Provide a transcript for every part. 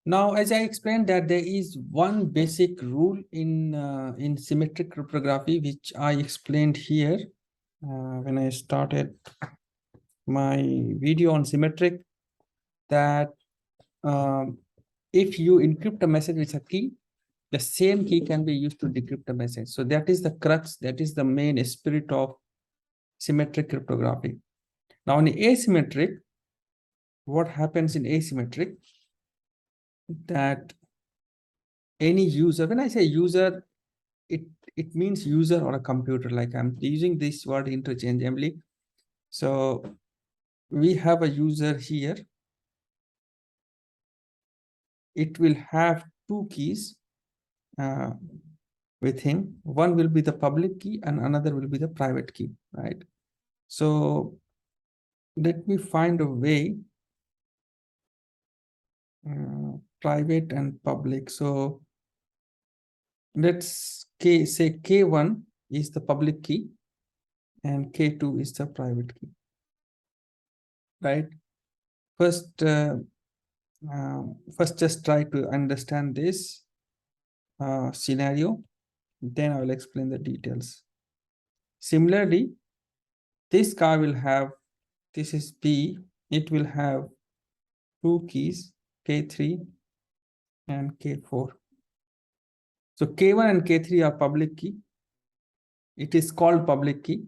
Now, as I explained that there is one basic rule in symmetric cryptography, which I explained here when I started my video on symmetric, that if you encrypt a message with a key, the same key can be used to decrypt a message. So that is the crux, that is the main spirit of symmetric cryptography. Now in asymmetric, what happens in asymmetric, that any user, when I say user, it means user or a computer, like I'm using this word interchangeably. So we have a user here. It will have two keys with him. One will be the public key and another will be the private key, right? So let me find a way, private and public. So let's say K1 is the public key and K2 is the private key, right? First, just try to understand this scenario, then I will explain the details. Similarly, this car will have, this is B, it will have two keys, K3 and K4. So K1 and K3 are public key. It is called public key.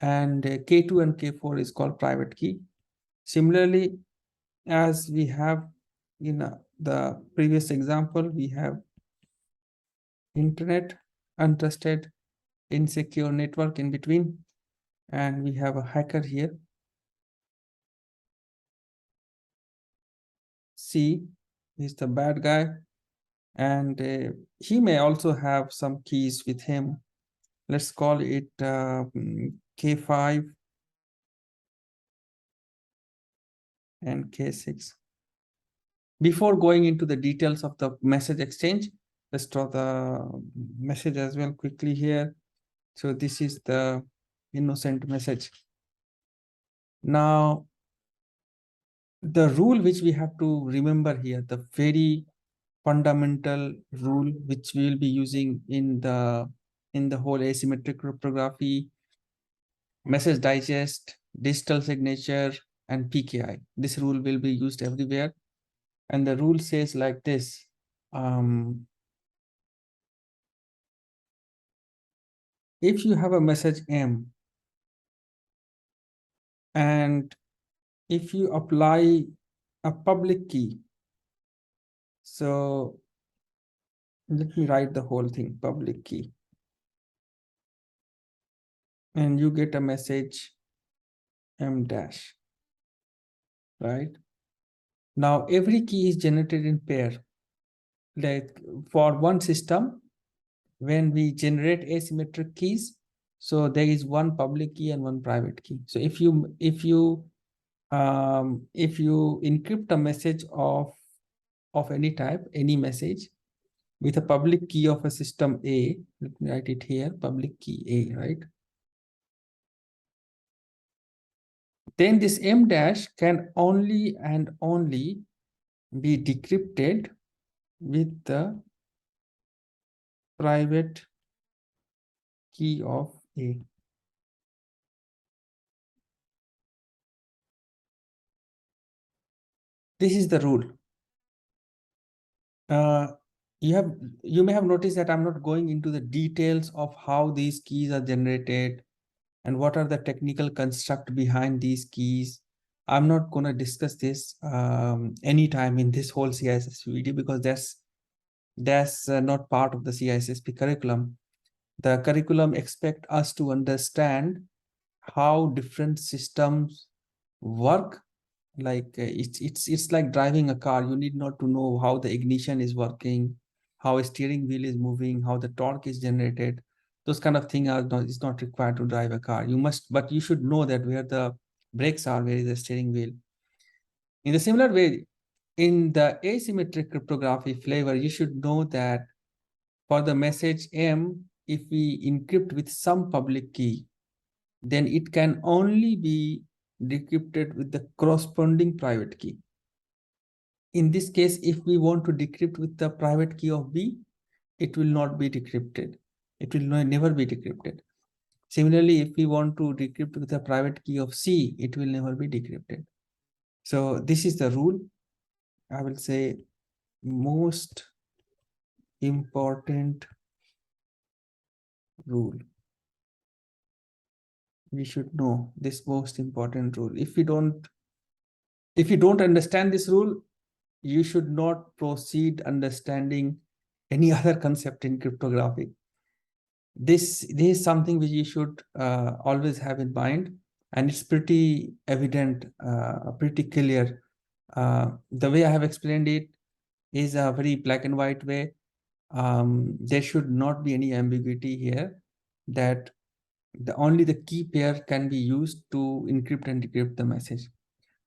And K2 and K4 is called private key. Similarly, as we have in the previous example, we have internet, untrusted, insecure network in between, and we have a hacker here. C is the bad guy, and he may also have some keys with him. Let's call it K5 and K6. Before going into the details of the message exchange, let's draw the message as well quickly here. So this is the innocent message. Now, the rule which we have to remember here, the very fundamental rule which we will be using in the whole asymmetric cryptography, message digest, digital signature, and PKI. This rule will be used everywhere. And the rule says like this. If you have a message M, and if you apply a public key, so let me write the whole thing, public key, and you get a message M dash, right? Now every key is generated in pair. Like for one system, when we generate asymmetric keys, so there is one public key and one private key. So if you encrypt a message of any type, any message, with a public key of a system A, let me write it here, public key A, right? Then this M dash can only and only be decrypted with the private key of A. This is the rule. You may have noticed that I'm not going into the details of how these keys are generated and what are the technical construct behind these keys. I'm not going to discuss this anytime in this whole CISSP video, because that's not part of the CISSP curriculum. The curriculum expects us to understand how different systems work. Like it's like driving a car. You need not to know how the ignition is working, how a steering wheel is moving, how the torque is generated. Those kind of things is not required to drive a car. You must, but you should know that where the brakes are, where is the steering wheel. In the similar way, in the asymmetric cryptography flavor, you should know that for the message M, if we encrypt with some public key, then it can only be decrypted with the corresponding private key. In this case, if we want to decrypt with the private key of B, it will not be decrypted. It will never be decrypted. Similarly, if we want to decrypt with the private key of C, it will never be decrypted. So this is the rule. I will say most important rule. We should know this most important rule. If you don't understand this rule, you should not proceed understanding any other concept in cryptography. This is something which you should always have in mind, and it's pretty evident, pretty clear. The way I have explained it is a very black and white way. There should not be any ambiguity here that only the key pair can be used to encrypt and decrypt the message.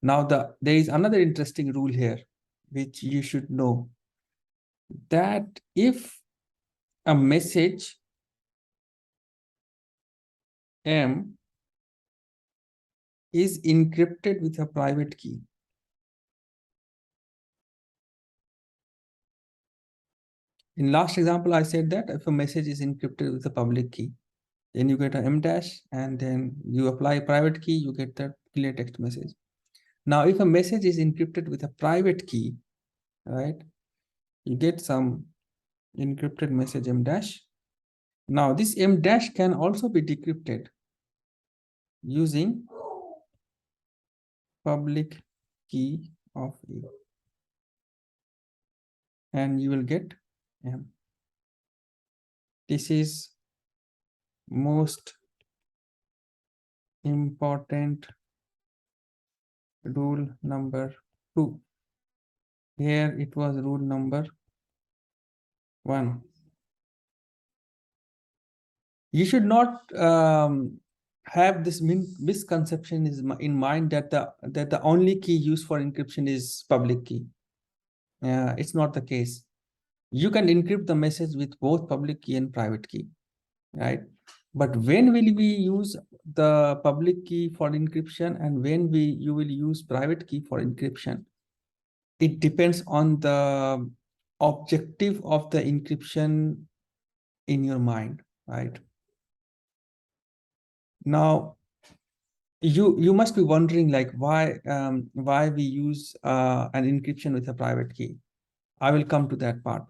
Now, there is another interesting rule here, which you should know, that if a message M is encrypted with a private key, in last example, I said that if a message is encrypted with a public key, then you get an M dash, and then you apply a private key, you get the clear text message. Now, if a message is encrypted with a private key, right, you get some encrypted message M dash. Now, this M dash can also be decrypted using public key of A, and you will get M. This is most important rule number 2. Here it was rule number 1. You should not have this misconception in mind that the only key used for encryption is public key. It's not the case. You can encrypt the message with both public key and private key, right? But when will we use the public key for encryption, and when you will use private key for encryption? It depends on the objective of the encryption in your mind, right? Now, you must be wondering, like, why we use an encryption with a private key. I will come to that part.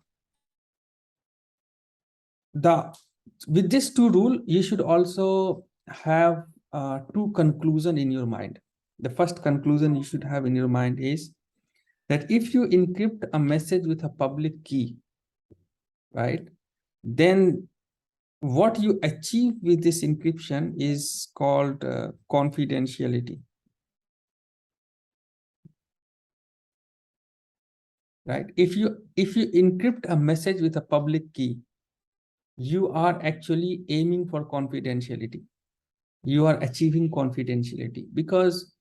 With this 2 rule, you should also have 2 conclusions in your mind. The first conclusion you should have in your mind is that if you encrypt a message with a public key, right, then what you achieve with this encryption is called confidentiality, right? If you encrypt a message with a public key, you are actually aiming for confidentiality. You are achieving confidentiality because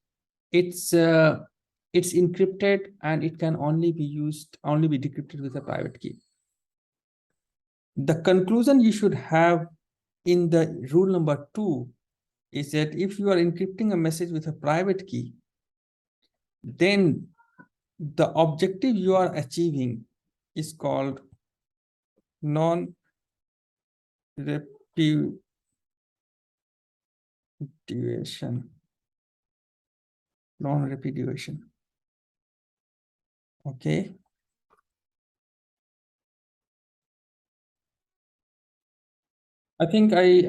it's encrypted, and it can only be decrypted with a private key. The conclusion you should have in the rule number 2 is that if you are encrypting a message with a private key, then the objective you are achieving is called non-repudiation. Non-repudiation. Okay. I think I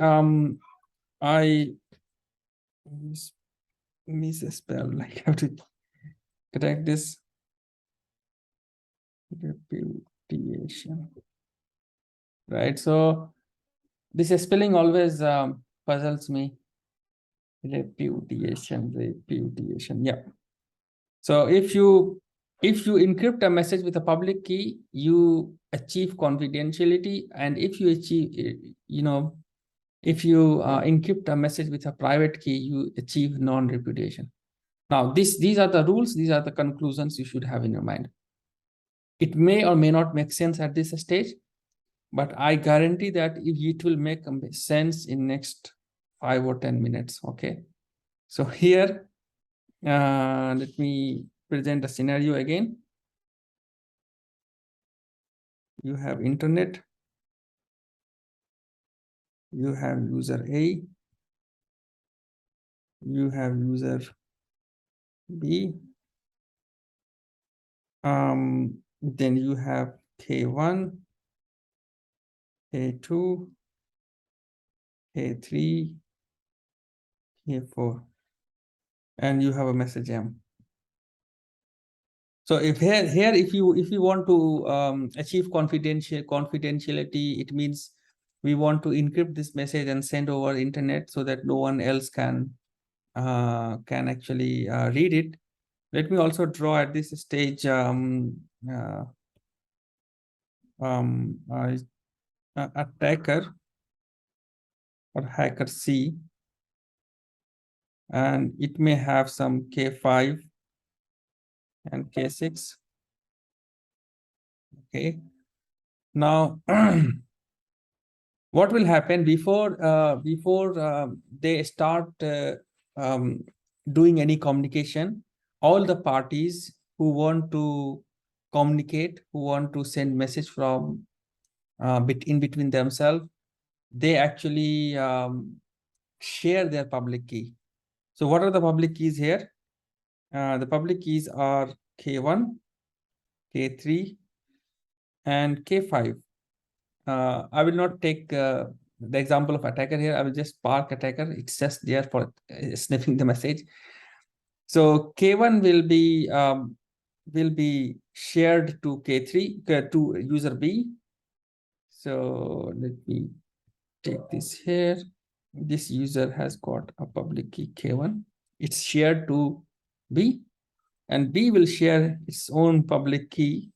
misspell. Like, I have to correct this. Repudiation. Right. So this spelling always puzzles me. Repudiation. Yeah. So if you encrypt a message with a public key, you achieve confidentiality, and if you achieve, if you encrypt a message with a private key, you achieve non-repudiation. Now, these are the rules. These are the conclusions you should have in your mind. It may or may not make sense at this stage, but I guarantee that it will make sense in next 5 or 10 minutes. Okay. So here, let me present a scenario again. you have internet, you have user A, you have user B, then you have K1, K2, K3, K4, and you have a message M. So if here if you want to achieve confidentiality, it means we want to encrypt this message and send over internet so that no one else can actually read it. Let me also draw at this stage attacker or hacker C, and it may have some K5 and K6. Okay. Now, what will happen before they start doing any communication? All the parties who want to communicate, who want to send message from in between themselves, they actually share their public key. So what are the public keys here? The public keys are K1, K3, and K5. I will not take the example of attacker here. I will just park attacker. It's just there for sniffing the message. So K1 will be shared to K3 to user B. So let me take this here. This user has got a public key K1. It's shared to B, and B will share its own public key,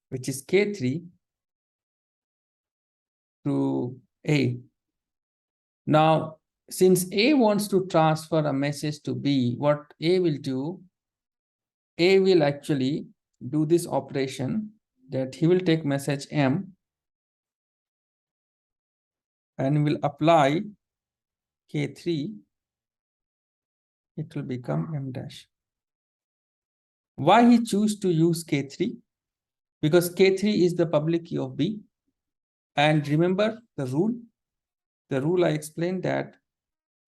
which is K3, to A. Now, since A wants to transfer a message to B, what A will do, A will actually do this operation that he will take message M and will apply K3, it will become M dash. Why he choose to use K3? Because K3 is the public key of B. And remember the rule I explained that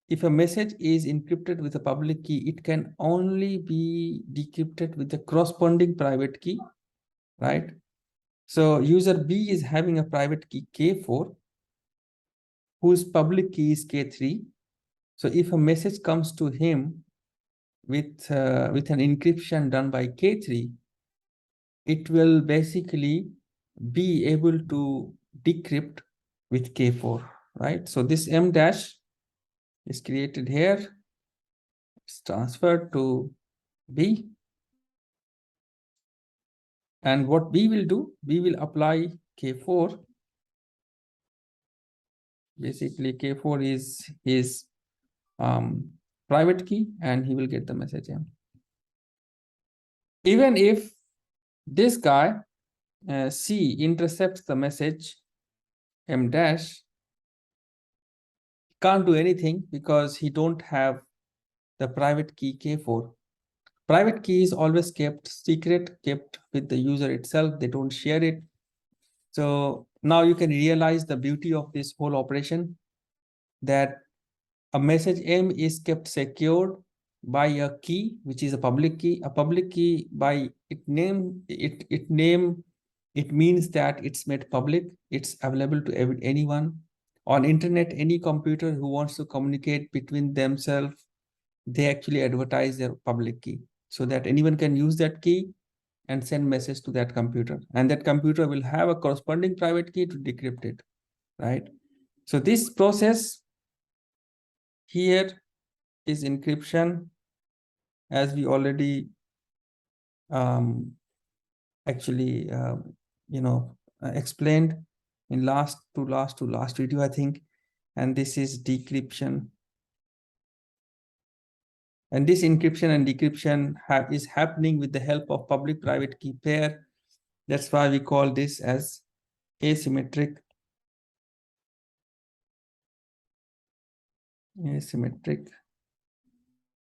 if a message is encrypted with a public key, it can only be decrypted with the corresponding private key, right? So user B is having a private key K4, whose public key is K3. So if a message comes to him with an encryption done by K3, it will basically be able to decrypt with K4, right? So this M dash is created here. It's transferred to B. And what B will do, B will apply K4. Basically, K4 is his private key, and he will get the message M. Even if this guy, C, intercepts the message M dash, can't do anything because he don't have the private key K4. Private key is always kept secret, kept with the user itself. They don't share it. So now you can realize the beauty of this whole operation, that a message M is kept secured by a key, which is a public key. A public key, by it means that it's made public. It's available to anyone on internet. Any computer who wants to communicate between themselves, they actually advertise their public key so that anyone can use that key and send message to that computer, and that computer will have a corresponding private key to decrypt it, right? So this process here is encryption, as we already actually explained in last video, I think. And this is decryption, and this encryption and decryption is happening with the help of public private key pair. That's why we call this as asymmetric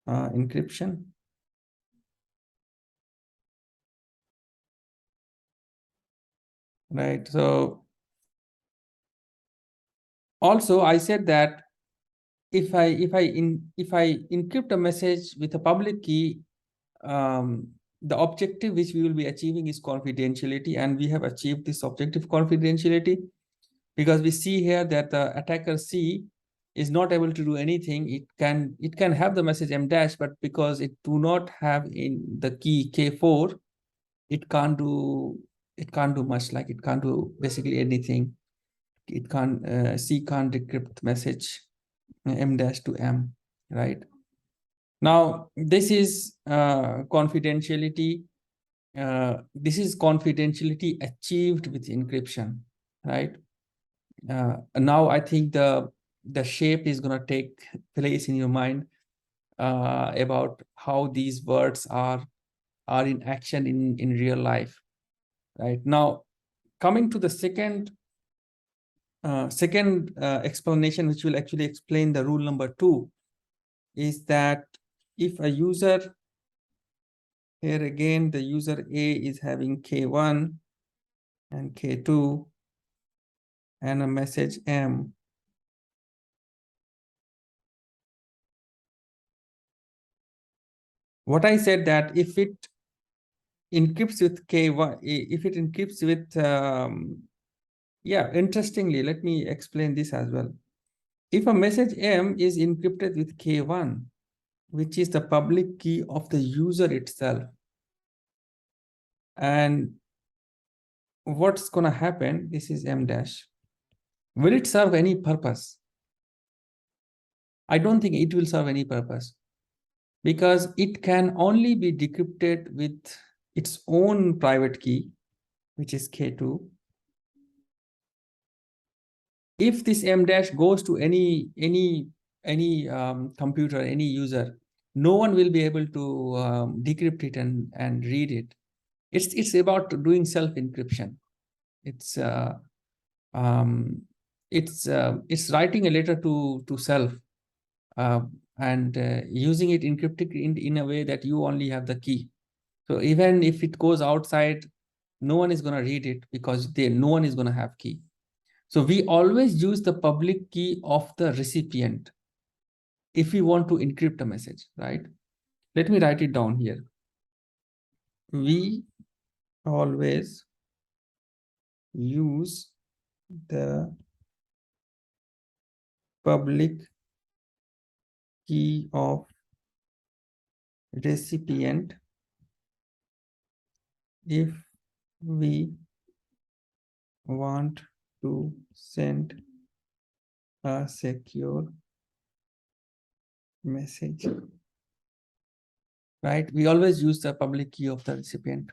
encryption. right? So also I said that if I encrypt a message with a public key, the objective which we will be achieving is confidentiality, and we have achieved this objective confidentiality because we see here that the attacker C is not able to do anything. It can have the message M dash, but because it do not have in the key K4, it can't do much. Like it can't do basically anything. It can't C can't decrypt message M dash to M, right? Now this is confidentiality. This is confidentiality achieved with encryption, right? Now I think the shape is going to take place in your mind about how these words are in action in real life, right? Now coming to the second explanation, which will actually explain the rule number 2, is that if a user, here again the user A is having K1 and K2 and a message M, what I said that if it encrypts with K1, if it encrypts with, yeah, interestingly, let me explain this as well. If a message M is encrypted with K1, which is the public key of the user itself, and what's going to happen, this is M dash. Will it serve any purpose? I don't think it will serve any purpose because it can only be decrypted with its own private key, which is K2. If this M dash goes to any computer, any user, no one will be able to decrypt it and read it. It's about doing self encryption. It's it's writing a letter to self and using it encrypted in a way that you only have the key. So even if it goes outside, no one is going to read it because no one is going to have key. So we always use the public key of the recipient if we want to encrypt a message, right? Let me write it down here. We always use the public key of recipient if we want to send a secure message, right? We always use the public key of the recipient.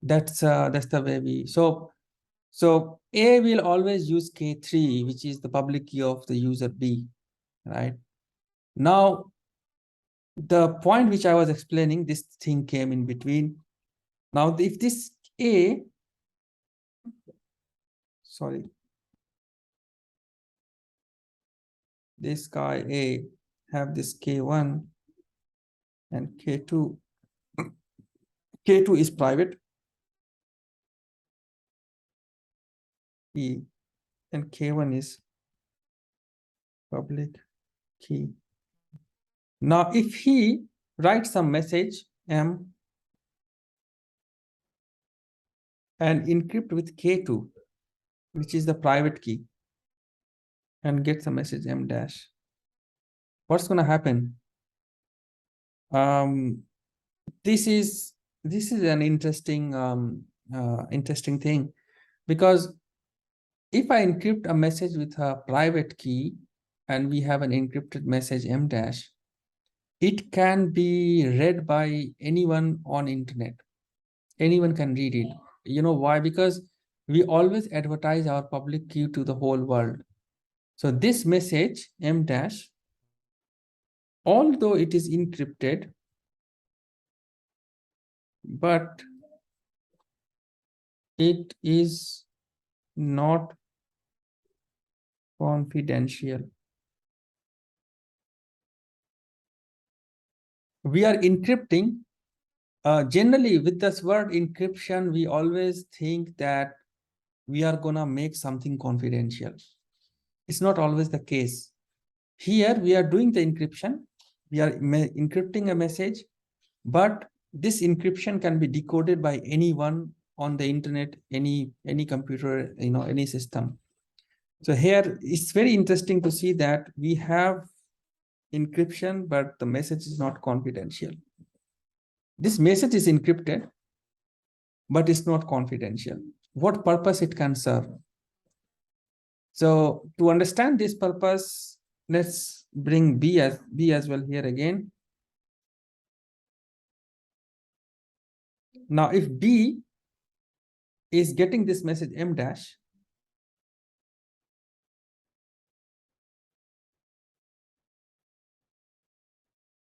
That's the way we, so A will always use K3, which is the public key of the user B, right? Now, the point which I was explaining, this thing came in between. Now, if this A, sorry, this guy A have this K1 and K2. K2 is private key and K1 is public key. Now, if he writes some message M and encrypt with K2, which is the private key, and gets a message M dash, what's going to happen? This is an interesting interesting thing, because if I encrypt a message with a private key and we have an encrypted message M dash, it can be read by anyone on internet. Anyone can read it. You know why? Because we always advertise our public key to the whole world. So this message M dash, although it is encrypted, but it is not confidential. We are encrypting Generally, with this word encryption, we always think that we are gonna make something confidential. It's not always the case. Here, we are doing the encryption. We are encrypting a message, but this encryption can be decoded by anyone on the internet, any computer, any system. So here, it's very interesting to see that we have encryption, but the message is not confidential. This message is encrypted, but it's not confidential. What purpose it can serve? So to understand this purpose, let's bring B as well here again. Now, if B is getting this message M dash,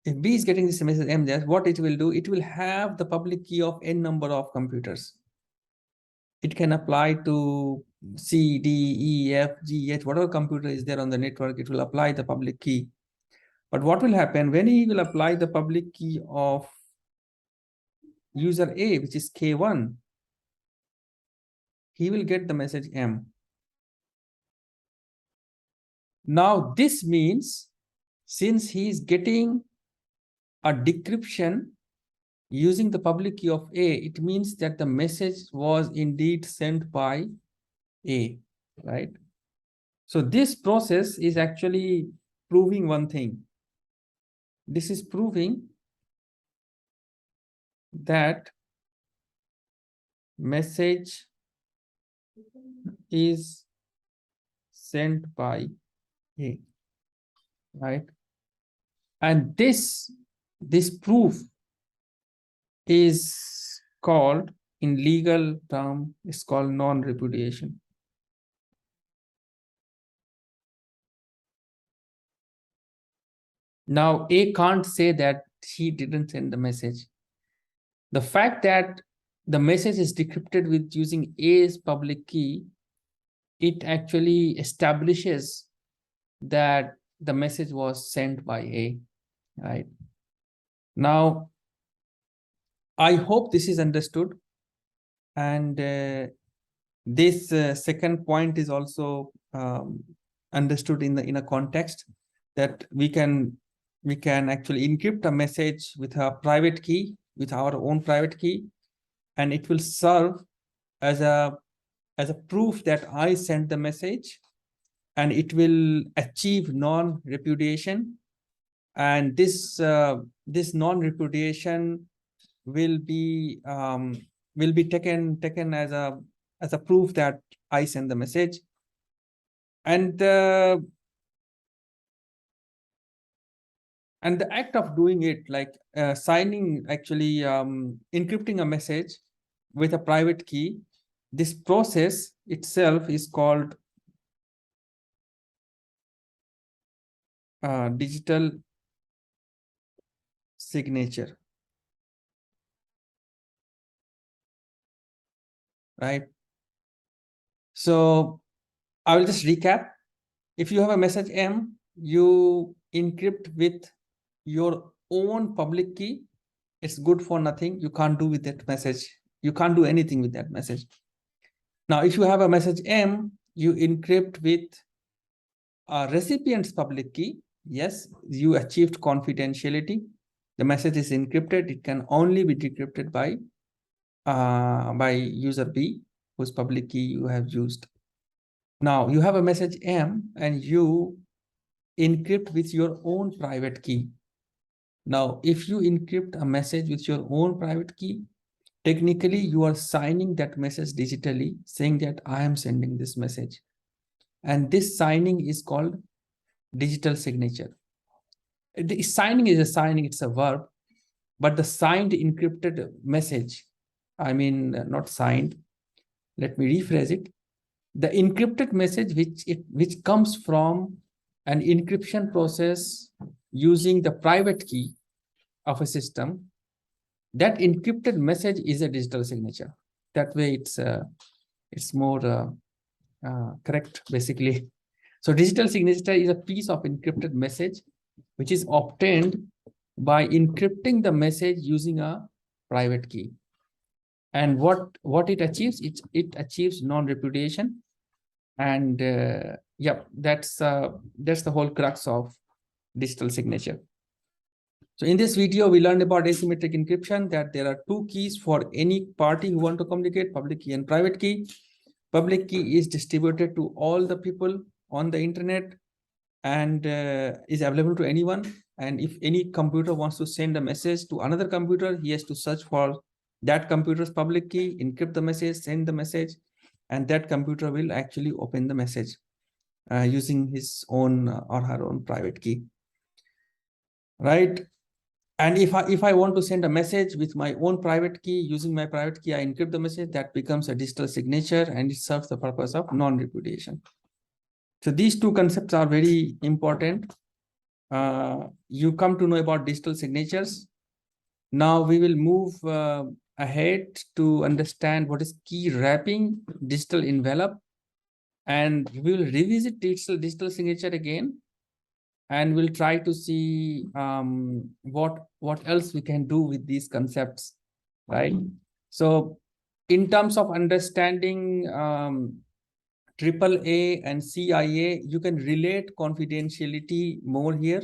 if B is getting this message M dash, what it will do, it will have the public key of n number of computers. It can apply to C, D, E, F, G, H, whatever computer is there on the network, it will apply the public key. But what will happen when he will apply the public key of user A, which is K1, he will get the message M. Now, this means since he is getting a decryption using the public key of A, it means that the message was indeed sent by A, right? So this process is actually proving one thing. This is proving that message is sent by A, right? And this proof is called, in legal term, is called non-repudiation. Now, A can't say that he didn't send the message. The fact that the message is decrypted with using A's public key, it actually establishes that the message was sent by A, right? Now, I hope this is understood. And this second point is also understood in a context that we can actually encrypt a message with a private key, with our own private key, and it will serve as a proof that I sent the message, and it will achieve non-repudiation. And this non-repudiation will be taken as a proof that I send the message. And the act of doing it, like signing, actually encrypting a message with a private key, this process itself is called digital signature, right? So I will just recap. If you have a message M, you encrypt with your own public key. It's good for nothing. You can't do with that message. You can't do anything with that message. Now, if you have a message M, you encrypt with a recipient's public key. Yes, you achieved confidentiality. The message is encrypted. It can only be decrypted by user B, whose public key you have used. Now, you have a message M and you encrypt with your own private key. Now, if you encrypt a message with your own private key, technically you are signing that message digitally, saying that I am sending this message. And this signing is called digital signature. The signing is a signing, it's a verb, but the signed encrypted message, I mean, not signed, let me rephrase it. The encrypted message which comes from an encryption process using the private key of a system, that encrypted message is a digital signature. That way it's more correct, basically. So digital signature is a piece of encrypted message which is obtained by encrypting the message using a private key. And what it achieves, it achieves non-repudiation. And yeah, that's the whole crux of digital signature. So in this video, we learned about asymmetric encryption, that there are two keys for any party who want to communicate, public key and private key. Public key is distributed to all the people on the internet and is available to anyone. And if any computer wants to send a message to another computer, he has to search for that computer's public key, encrypt the message, send the message, and that computer will actually open the message using his own or her own private key, right? And if I want to send a message with my own private key, using my private key, I encrypt the message, that becomes a digital signature, and it serves the purpose of non-repudiation. So these two concepts are very important. You come to know about digital signatures. Now we will move ahead to understand what is key wrapping, digital envelope, and we will revisit digital signature again. And we'll try to see what else we can do with these concepts, right? So in terms of understanding AAA and CIA, you can relate confidentiality more here.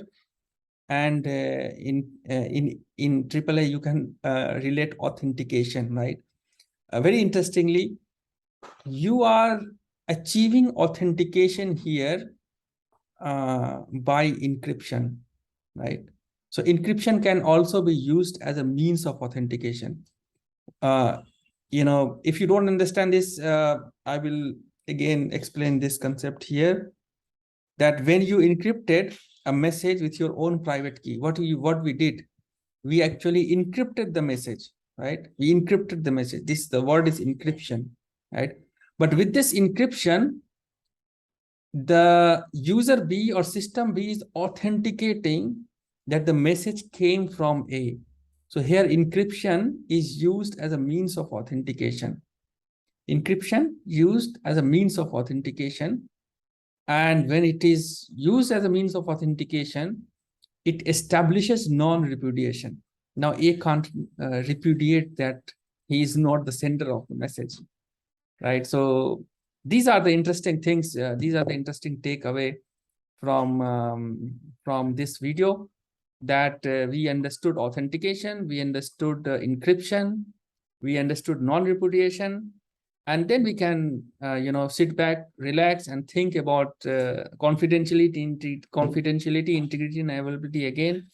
And in AAA, you can relate authentication, right? Very interestingly, you are achieving authentication here by encryption, right? So encryption can also be used as a means of authentication. If you don't understand this, I will again explain this concept here, that when you encrypted a message with your own private key, what we did, we actually encrypted the message, right? We encrypted the message. The word is encryption, right? But with this encryption, the user B or system B is authenticating that the message came from A. So here encryption is used as a means of authentication. Encryption used as a means of authentication. And when it is used as a means of authentication, it establishes non-repudiation. Now A can't repudiate that he is not the sender of the message, right? So these are the interesting things. These are the interesting takeaway from this video, that we understood authentication, we understood encryption, we understood non-repudiation, and then we can sit back, relax, and think about confidentiality, integrity, and availability again,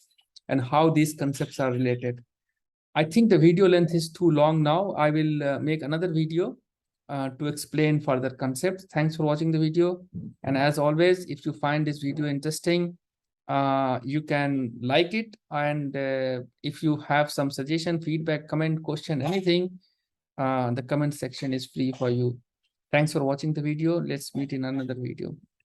and how these concepts are related. I think the video length is too long now. I will make another video to explain further concepts. Thanks for watching the video. And as always, if you find this video interesting, you can like it. And if you have some suggestion, feedback, comment, question, anything, the comment section is free for you. Thanks for watching the video. Let's meet in another video.